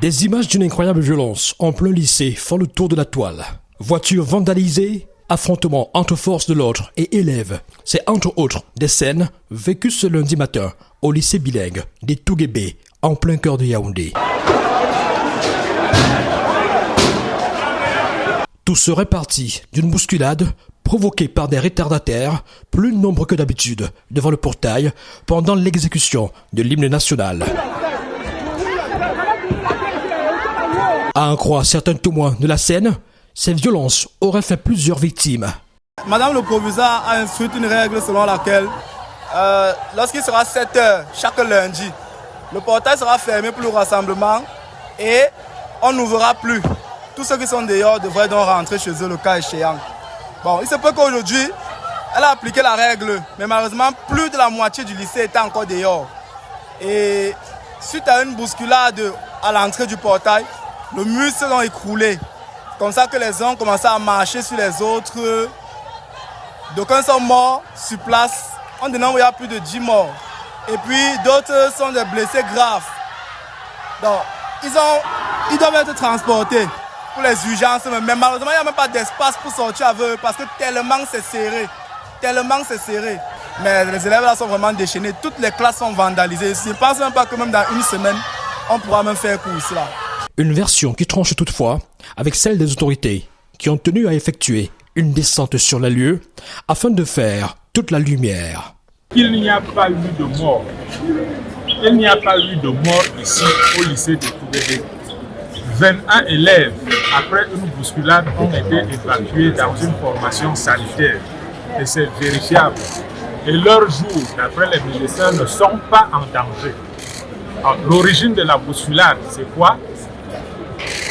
Des images d'une incroyable violence en plein lycée font le tour de la toile. Voitures vandalisées, affrontements entre forces de l'ordre et élèves. C'est entre autres des scènes vécues ce lundi matin au lycée bilingue des Touguébé, en plein cœur de Yaoundé. Tout serait parti d'une bousculade provoquée par des retardataires plus nombreux que d'habitude devant le portail pendant l'exécution de l'hymne national. À en croire certains témoins de la scène, ces violences auraient fait plusieurs victimes. Madame le proviseur a instruit une règle selon laquelle, lorsqu'il sera 7 heures chaque lundi, le portail sera fermé pour le rassemblement et on n'ouvrira plus. Tous ceux qui sont dehors devraient donc rentrer chez eux le cas échéant. Bon, il se peut qu'aujourd'hui, elle a appliqué la règle, mais malheureusement, plus de la moitié du lycée était encore dehors. Et suite à une bousculade à l'entrée du portail, le mur s'est donc écroulé. Comme ça que les uns ont commencé à marcher sur les autres. D'aucuns sont morts sur place. On dénombre il y a plus de 10 morts. Et puis d'autres sont des blessés graves. Donc, ils doivent être transportés pour les urgences. Mais malheureusement, il n'y a même pas d'espace pour sortir avec eux parce que tellement c'est serré. Tellement c'est serré. Mais les élèves là sont vraiment déchaînés. Toutes les classes sont vandalisées. Je ne pense même pas que même dans une semaine, on pourra même faire cours là. Une version qui tranche toutefois avec celle des autorités qui ont tenu à effectuer une descente sur les lieux afin de faire toute la lumière. Il n'y a pas eu de mort. Il n'y a pas eu de mort ici au lycée de Touguébé. 21 élèves, après une bousculade, ont été évacués dans une formation sanitaire. Et c'est vérifiable. Et leurs jours, d'après les médecins, ne sont pas en danger. Alors, l'origine de la bousculade, c'est quoi?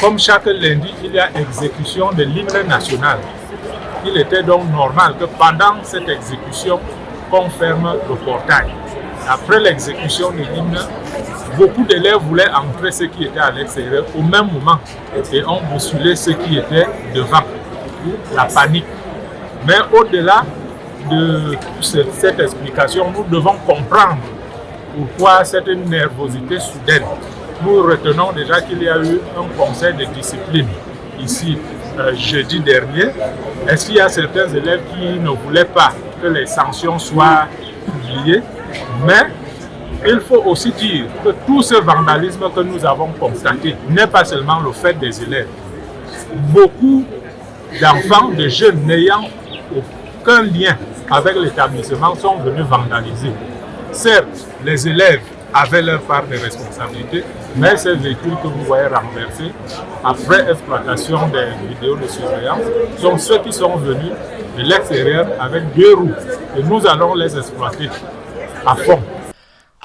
Comme chaque lundi, il y a exécution de l'hymne national. Il était donc normal que pendant cette exécution, qu'on ferme le portail. Après l'exécution de l'hymne, beaucoup d'élèves voulaient entrer ceux qui étaient à l'extérieur au même moment et ont bousculé ceux qui étaient devant. La panique. Mais au-delà de cette explication, nous devons comprendre pourquoi cette nervosité soudaine. Nous retenons déjà qu'il y a eu un conseil de discipline ici jeudi dernier. Est-ce qu'il y a certains élèves qui ne voulaient pas que les sanctions soient publiées? Mais il faut aussi dire que tout ce vandalisme que nous avons constaté n'est pas seulement le fait des élèves. Beaucoup d'enfants, de jeunes n'ayant aucun lien avec l'établissement sont venus vandaliser. Certes, les élèves avaient leur part de responsabilité, mais ces véhicules que vous voyez renversés, après exploitation des vidéos de surveillance, sont ceux qui sont venus de l'extérieur avec 2 roues. Et nous allons les exploiter à fond.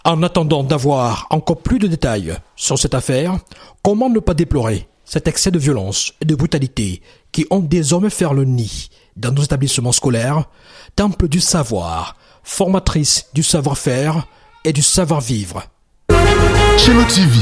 En attendant d'avoir encore plus de détails sur cette affaire, comment ne pas déplorer cet excès de violence et de brutalité qui ont désormais fait le nid dans nos établissements scolaires, temple du savoir, formatrice du savoir-faire et du savoir-vivre. Chello TV,